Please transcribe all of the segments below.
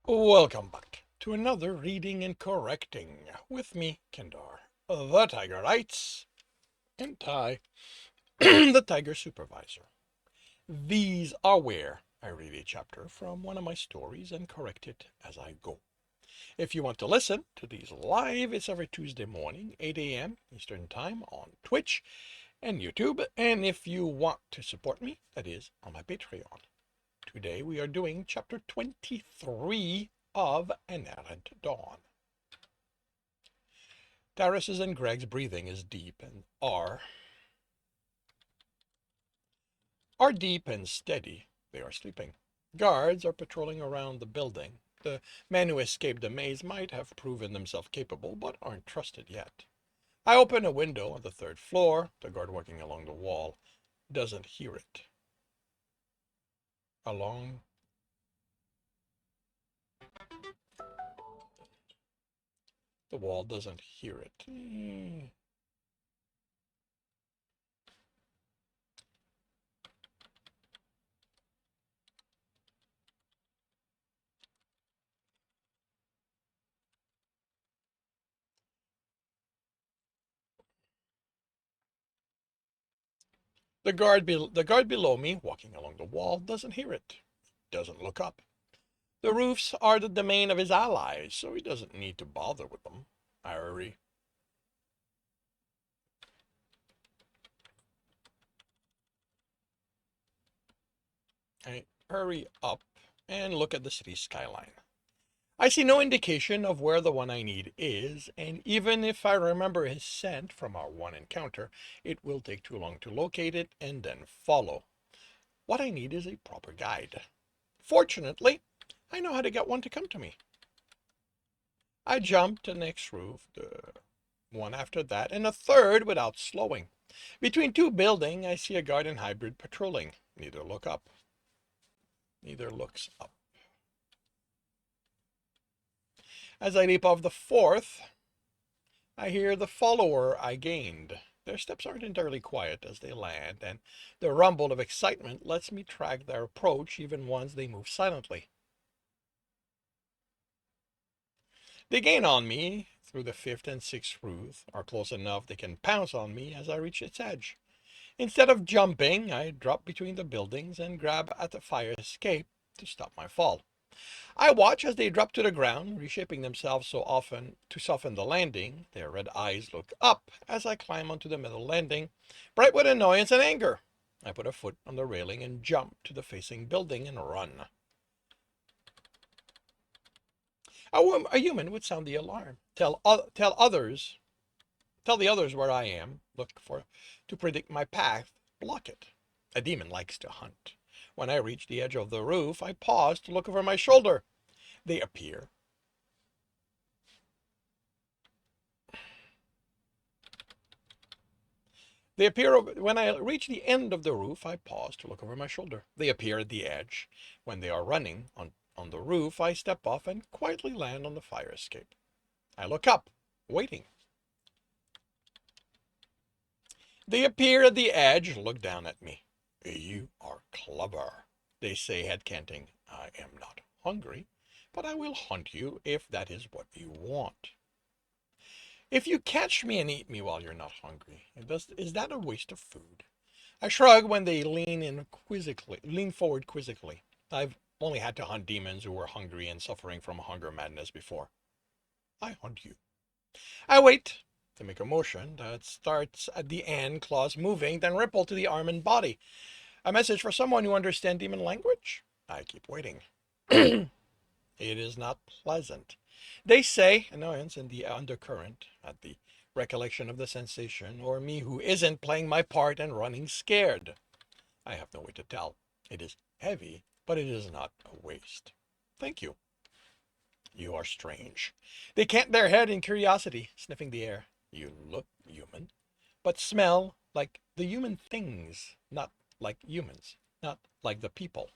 Welcome back to another reading and correcting with me, Kendar, the Tiger Writes, and Ty, the Tiger Supervisor. These are where I read a chapter from one of my stories and correct it as I go. If you want to listen to these live, it's every Tuesday morning, 8 a.m. Eastern Time on Twitch and YouTube. And if you want to support me, that is on my Patreon. Today we are doing chapter 23 of An Errant Dawn. Darius's and Greg's breathing is deep and are deep and steady. They are sleeping. Guards are patrolling around the building. The men who escaped the maze might have proven themselves capable, but aren't trusted yet. I open a window on the third floor. The guard working along the wall doesn't hear it. Along the wall doesn't hear it. The guard below me, walking along the wall, doesn't hear it. Doesn't look up. The roofs are the domain of his allies, so he doesn't need to bother with them. I hurry. I hurry up and look at the city skyline. I see no indication of where the one I need is, and even if I remember his scent from our one encounter, it will take too long to locate it and then follow. What I need is a proper guide. Fortunately, I know how to get one to come to me. I jump to the next roof, the one after that, and a third without slowing. Between two buildings, I see a guard and hybrid patrolling. Neither look up. Neither looks up. As I leap off the fourth, I hear the follower I gained. Their steps aren't entirely quiet as they land, and the rumble of excitement lets me track their approach even once they move silently. They gain on me through the fifth and sixth roof, are close enough they can pounce on me as I reach its edge. Instead of jumping, I drop between the buildings and grab at the fire escape to stop my fall. I watch as they drop to the ground, reshaping themselves so often to soften the landing. Their red eyes look up as I climb onto the metal landing, bright with annoyance and anger. I put a foot on the railing and jump to the facing building and run. A human would sound the alarm, tell the others where I am, look for to predict my path, block it. A demon likes to hunt. When I reach the edge of the roof, I pause to look over my shoulder. They appear. They appear when I reach the end of the roof. I pause to look over my shoulder. They appear at the edge. When they are running on the roof, I step off and quietly land on the fire escape. I look up, waiting. They appear at the edge, look down at me. You are clever, they say, head canting. I am not hungry, but I will hunt you if that is what you want. If you catch me and eat me while you're not hungry, is that a waste of food? I shrug when they lean forward quizzically. I've only had to hunt demons who were hungry and suffering from hunger madness before. I hunt you. I wait. They make a motion that starts at the end, claws moving, then ripple to the arm and body. A message for someone who understands demon language? I keep waiting. It is not pleasant. They say annoyance in the undercurrent at the recollection of the sensation, or me who isn't playing my part and running scared. I have no way to tell. It is heavy, but it is not a waste. Thank you. You are strange. They cant their head in curiosity, sniffing the air. You look human, but smell like the human things, not like humans, not like the people.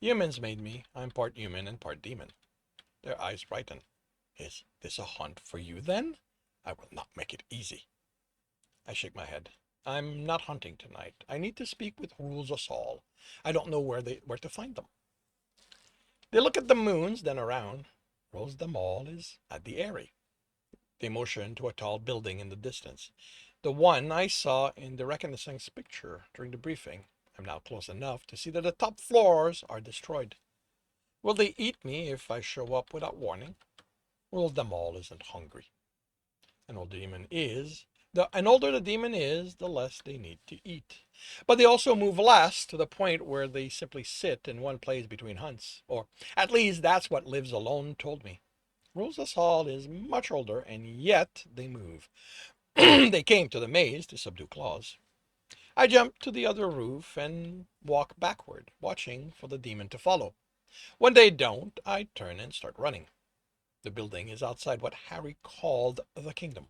Humans made me. I'm part human and part demon. Their eyes brighten. Is this a hunt for you then? I will not make it easy. I shake my head. I'm not hunting tonight. I need to speak with Rules Us All. I don't know where to find them. They look at the moons, then around. Rolls them all is at the Airy. They motion to a tall building in the distance. The one I saw in the reconnaissance picture during the briefing. I'm now close enough to see that the top floors are destroyed. Will they eat me if I show up without warning? Well, the mall isn't hungry. An old demon is. And older the demon is, the less they need to eat. But they also move less to the point where they simply sit in one place between hunts. Or at least that's what Lives Alone told me. Rules us all is much older, and yet they move. They came to the maze to subdue claws. I jump to the other roof and walk backward, watching for the demon to follow. When they don't, I turn and start running. The building is outside what Harry called the kingdom.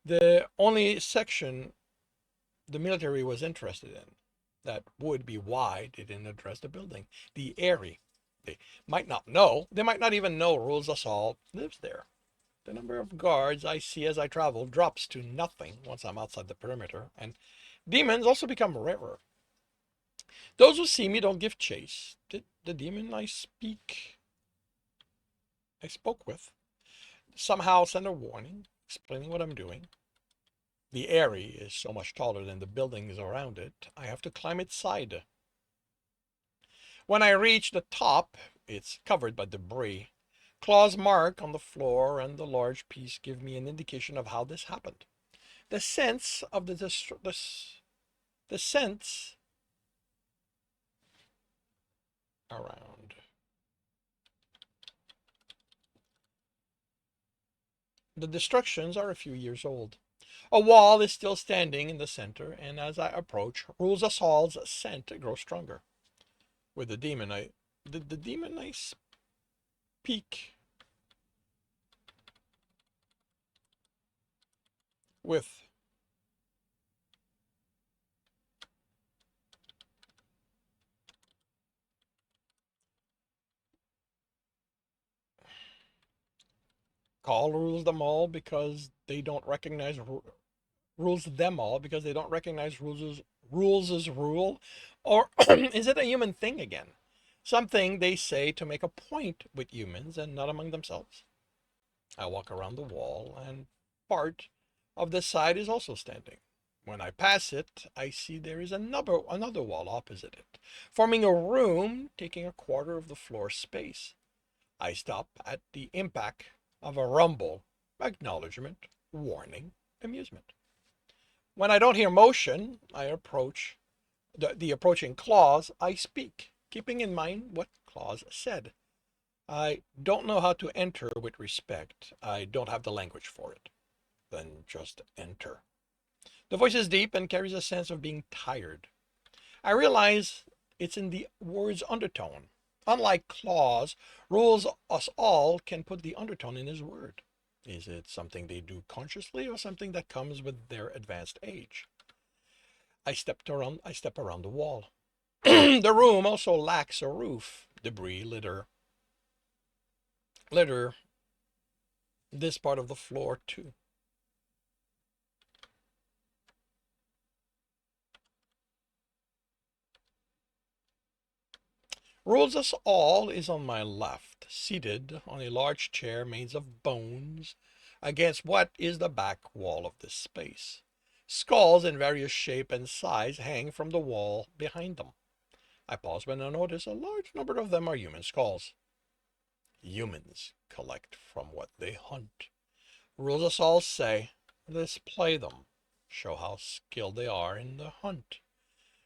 The only section the military was interested in. That would be why they didn't address the building. The Airy. They might not know. They might not even know Rules Assault lives there. The number of guards I see as I travel drops to nothing once I'm outside the perimeter, and demons also become rarer. Those who see me don't give chase. The demon I spoke with, somehow send a warning, explaining what I'm doing. The Airy is so much taller than the buildings around it, I have to climb its side. When I reach the top, it's covered by debris. Claw's mark on the floor and the large piece give me an indication of how this happened. The sense of the sense around. The destructions are a few years old. A wall is still standing in the center, and as I approach, Rules Assault's scent grows stronger. With the demon I speak with call rules them all because they don't recognize rules them all because they don't recognize rules as rule, or is it a human thing again? Something they say to make a point with humans and not among themselves. I walk around the wall, and part of the side is also standing. When I pass it, I see there is another wall opposite it, forming a room taking a quarter of the floor space. I stop at the impact of a rumble, acknowledgement, warning, amusement. When I don't hear motion, I approach the approaching claws. I speak, keeping in mind what claws said. I don't know how to enter with respect. I don't have the language for it. Then just enter. The voice is deep and carries a sense of being tired. I realize it's in the word's undertone. Unlike Claus, Rules Us All can put the undertone in his word. Is it something they do consciously or something that comes with their advanced age? I step around the wall. The room also lacks a roof. Debris litter this part of the floor too. Rules Us All is on my left, seated on a large chair made of bones against what is the back wall of this space. Skulls in various shape and size hang from the wall behind them. I pause when I notice a large number of them are human skulls. Humans collect from what they hunt. Rules Us All say, display them, show how skilled they are in the hunt.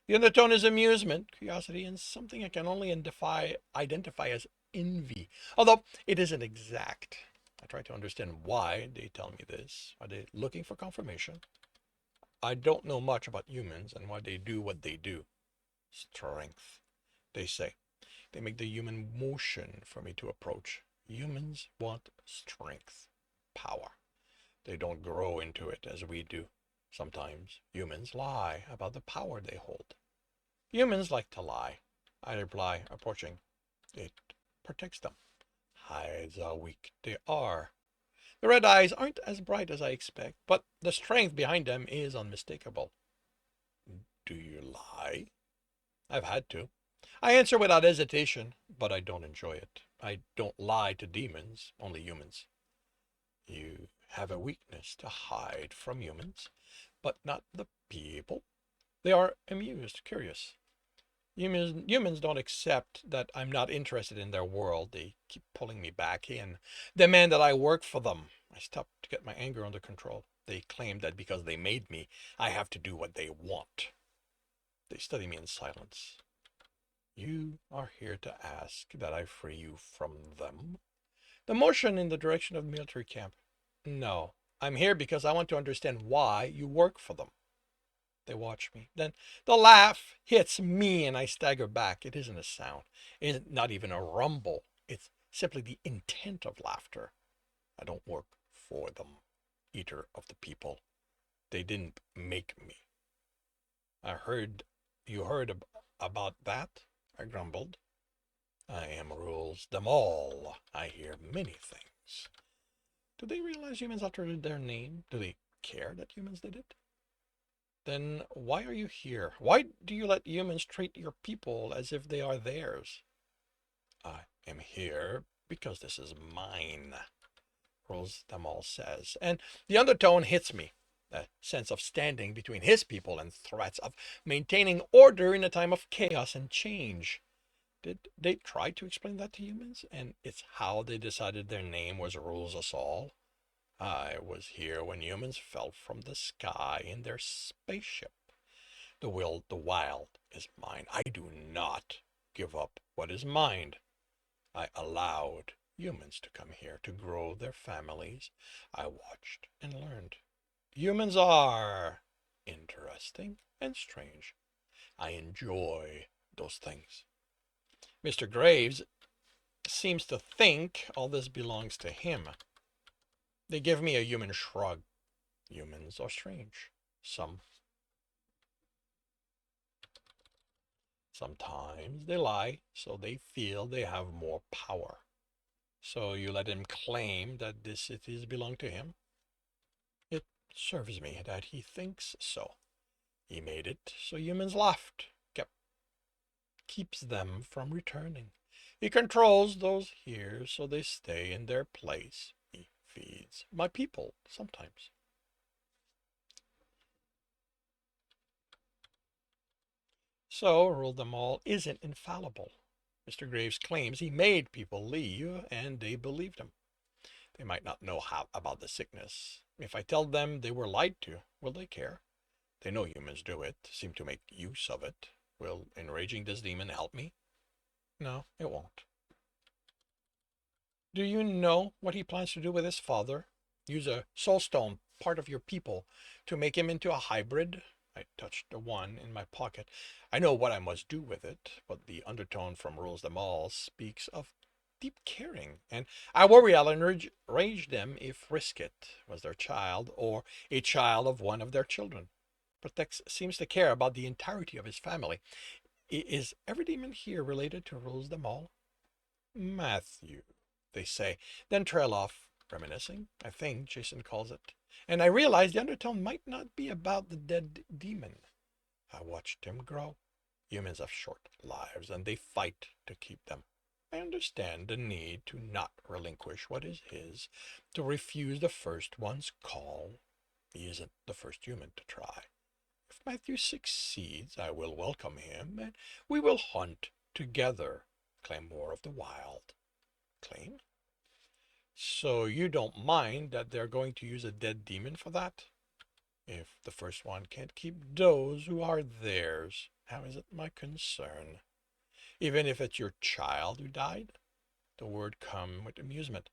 The undertone is amusement, curiosity, and something I can only identify as envy, although it isn't exact. I try to understand why they tell me this. Are they looking for confirmation? I don't know much about humans and why they do what they do. Strength, they say. They make the human motion for me to approach. Humans want strength, power. They don't grow into it as we do. Sometimes humans lie about the power they hold. Humans like to lie, I reply, approaching. It protects them, hides how weak they are. The red eyes aren't as bright as I expect, but the strength behind them is unmistakable. Do you lie? I've had to. I answer without hesitation, but I don't enjoy it. I don't lie to demons, only humans. You have a weakness to hide from humans, but not the people. They are amused, curious. Humans don't accept that I'm not interested in their world. They keep pulling me back in, demand that I work for them. I stop to get my anger under control. They claim that because they made me, I have to do what they want. They study me in silence. You are here to ask that I free you from them? The motion in the direction of the military camp. No, I'm here because I want to understand why you work for them. They watch me. Then the laugh hits me and I stagger back. It isn't a sound. It's not even a rumble. It's simply the intent of laughter. I don't work for them, eater of the people. They didn't make me. You heard about that? I grumbled. I am rules them all. I hear many things. Do they realize humans altered their name? Do they care that humans did it? Then why are you here? Why do you let humans treat your people as if they are theirs? I am here because this is mine, Rosdamal says, and the undertone hits me. A sense of standing between his people and threats of maintaining order in a time of chaos and change. Did they try to explain that to humans? And it's how they decided their name was rules us all? I was here when humans fell from the sky in their spaceship. The wild is mine. I do not give up what is mine. I allowed humans to come here to grow their families. I watched and learned. Humans are interesting and strange. I enjoy those things. Mr. Graves seems to think all this belongs to him. They give me a human shrug. Humans are strange. Sometimes they lie, so they feel they have more power. So you let him claim that this cities belong to him? It serves me that he thinks so. He made it so humans left, keeps them from returning. He controls those here so they stay in their place. He feeds my people sometimes. So rule them all isn't infallible. Mr. Graves claims he made people leave, and they believed him. They might not know how about the sickness. If I tell them they were lied to, will they care? They know humans do it, seem to make use of it. Will enraging this demon help me? No, it won't. Do you know what he plans to do with his father? Use a soulstone, part of your people, to make him into a hybrid? I touched the one in my pocket. I know what I must do with it, but the undertone from Rules Them All speaks of deep caring, and I worry I'll enrage them if risk it was their child or a child of one of their children. Protects seems to care about the entirety of his family. Is every demon here related to Rules Them All? Matthew, they say, then trail off, reminiscing, I think Jason calls it. And I realize the undertone might not be about the dead demon. I watched him grow. Humans have short lives, and they fight to keep them. I understand the need to not relinquish what is his, to refuse the first one's call. He isn't the first human to try. If Matthew succeeds, I will welcome him, and we will hunt together, claim more of the wild. Claim? So you don't mind that they're going to use a dead demon for that? If the first one can't keep those who are theirs, how is it my concern? Even if it's your child who died? The word come with amusement.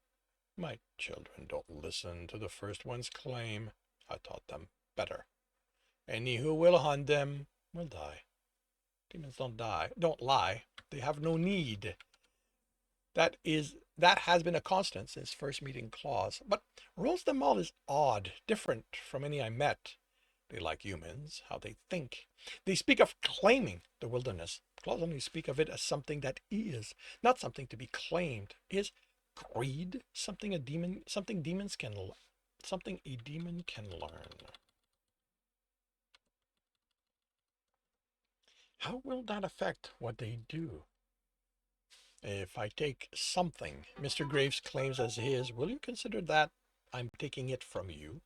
My children don't listen to the first one's claim. I taught them better. Any who will hunt them will die. Demons don't lie. They have no need. That has been a constant since first meeting Claus. But Rose the Mall is odd, different from any I met. They like humans, how they think. They speak of claiming the wilderness. Claus only speak of it as something that is, not something to be claimed. Is greed something something a demon can learn? How will that affect what they do? If I take something Mr. Graves claims as his, will you consider that I'm taking it from you?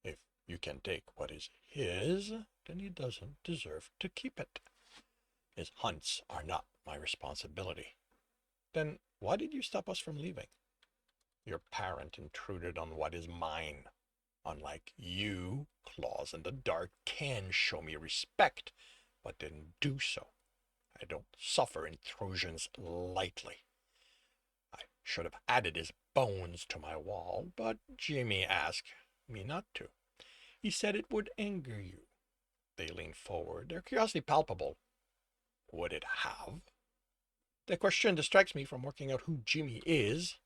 If you can take what is his, then he doesn't deserve to keep it. His hunts are not my responsibility. Then why did you stop us from leaving? Your parent intruded on what is mine. Unlike you, claws in the dark can show me respect, but didn't do so. I don't suffer intrusions lightly. I should have added his bones to my wall, but Jimmy asked me not to. He said it would anger you. They leaned forward, their curiosity palpable. Would it have? The question distracts me from working out who Jimmy is.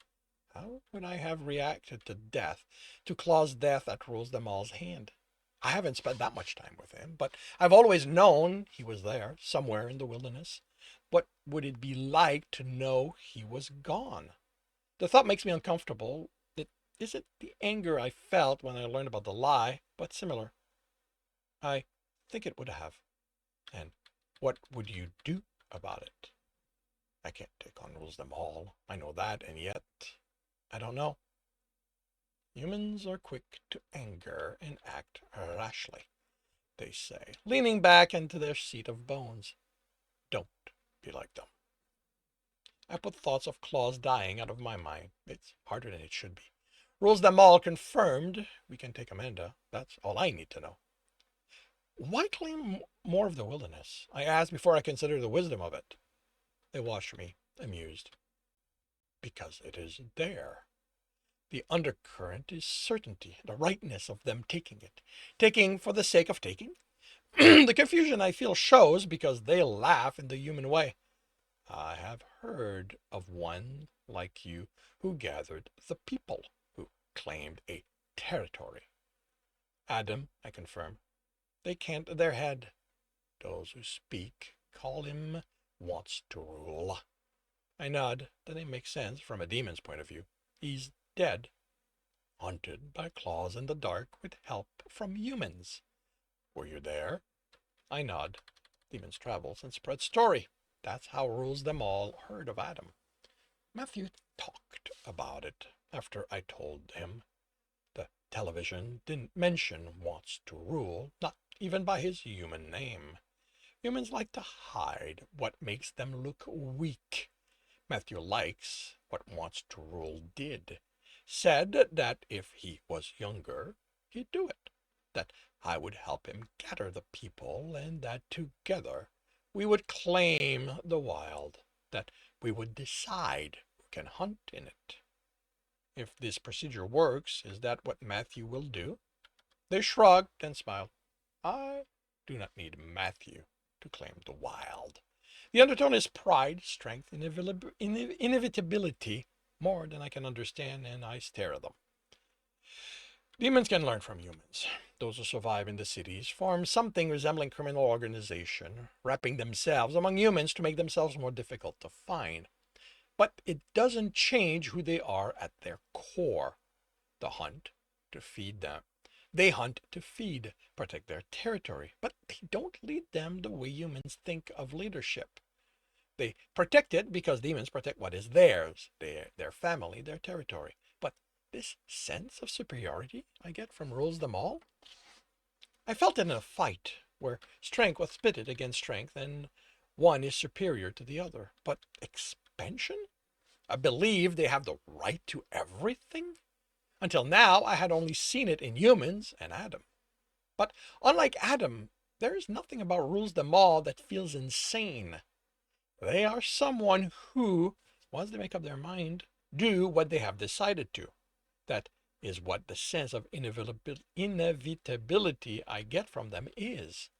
How would I have reacted to death, to Claw's death at Rules Them All's hand? I haven't spent that much time with him, but I've always known he was there, somewhere in the wilderness. What would it be like to know he was gone? The thought makes me uncomfortable. It isn't the anger I felt when I learned about the lie, but similar. I think it would have. And what would you do about it? I can't take on Rules Them All. I know that, and yet I don't know. Humans are quick to anger and act rashly, they say, leaning back into their seat of bones. Don't be like them. I put thoughts of Claw's dying out of my mind. It's harder than it should be. Rules Them All confirmed. We can take Amanda. That's all I need to know. Why claim more of the wilderness? I asked before I considered the wisdom of it. They watched me, amused. Because it is there. The undercurrent is certainty, the rightness of them taking it. Taking for the sake of taking. The confusion I feel shows because they laugh in the human way. I have heard of one like you who gathered the people, who claimed a territory. Adam, I confirm. They can't their head. Those who speak call him wants to rule. I nod. That name makes sense from a demon's point of view. He's dead. Haunted by claws in the dark with help from humans. Were you there? I nod. Demons travels and spread story. That's how Rules Them All heard of Adam. Matthew talked about it after I told him. The television didn't mention wants to rule, not even by his human name. Humans like to hide what makes them look weak. Matthew likes what wants to rule did. Said that if he was younger, he'd do it. That I would help him gather the people, and that together we would claim the wild. That we would decide who can hunt in it. If this procedure works, is that what Matthew will do? They shrugged and smiled. I do not need Matthew to claim the wild. The undertone is pride, strength, inevitability, more than I can understand, and I stare at them. Demons can learn from humans. Those who survive in the cities form something resembling criminal organization, wrapping themselves among humans to make themselves more difficult to find. But it doesn't change who they are at their core. The hunt to feed them. They hunt to feed, protect their territory, but they don't lead them the way humans think of leadership. They protect it because demons protect what is theirs, their family, their territory. But this sense of superiority I get from Rules Them All? I felt it in a fight where strength was pitted against strength and one is superior to the other. But expansion? I believe they have the right to everything? Until now, I had only seen it in humans and Adam. But unlike Adam, there is nothing about Rules Them All that feels insane. They are someone who, once they make up their mind, do what they have decided to. That is what the sense of inevitability I get from them is.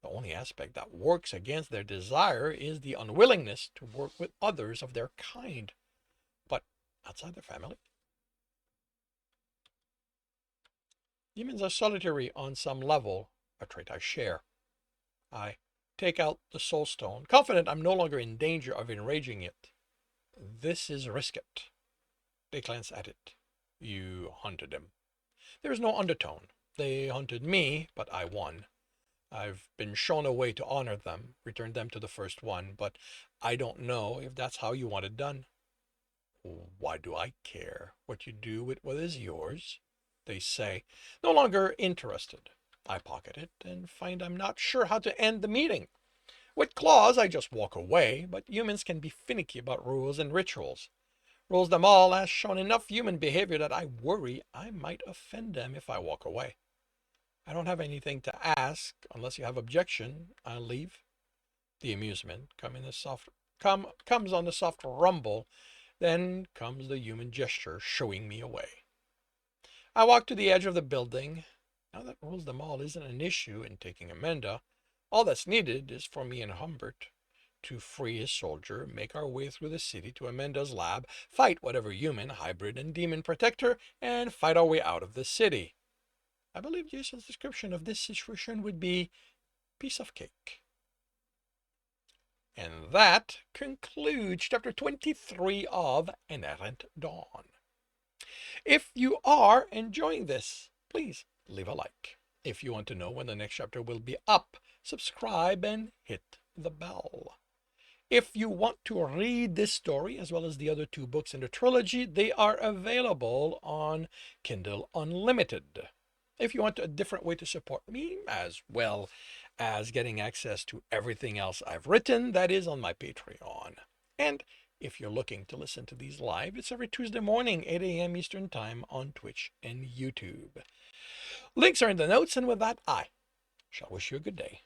The only aspect that works against their desire is the unwillingness to work with others of their kind. But outside their family? Demons are solitary on some level, a trait I share. I take out the soul stone, confident I'm no longer in danger of enraging it. This is risk it. They glance at it. You hunted him. There is no undertone. They hunted me, but I won. I've been shown a way to honor them, return them to the first one, but I don't know if that's how you want it done. Why do I care what you do with what is yours? They say, no longer interested. I pocket it and find I'm not sure how to end the meeting. With claws, I just walk away, but humans can be finicky about rules and rituals. Rules them all has shown enough human behavior that I worry I might offend them if I walk away. I don't have anything to ask unless you have objection. I'll leave. The amusement comes on the soft rumble, then comes the human gesture showing me away. I walk to the edge of the building. Now that rules them all isn't an issue in taking Amanda, all that's needed is for me and Humbert to free his soldier, make our way through the city to Amanda's lab, fight whatever human, hybrid, and demon protector, and fight our way out of the city. I believe Jason's description of this situation would be piece of cake. And that concludes chapter 23 of An Errant Dawn. If you are enjoying this, please leave a like. If you want to know when the next chapter will be up, subscribe and hit the bell. If you want to read this story as well as the other two books in the trilogy, they are available on Kindle Unlimited. If you want a different way to support me, as well as getting access to everything else I've written, that is on my Patreon. And if you're looking to listen to these live, it's every Tuesday morning, 8 a.m. Eastern Time on Twitch and YouTube. Links are in the notes, and with that, I shall wish you a good day.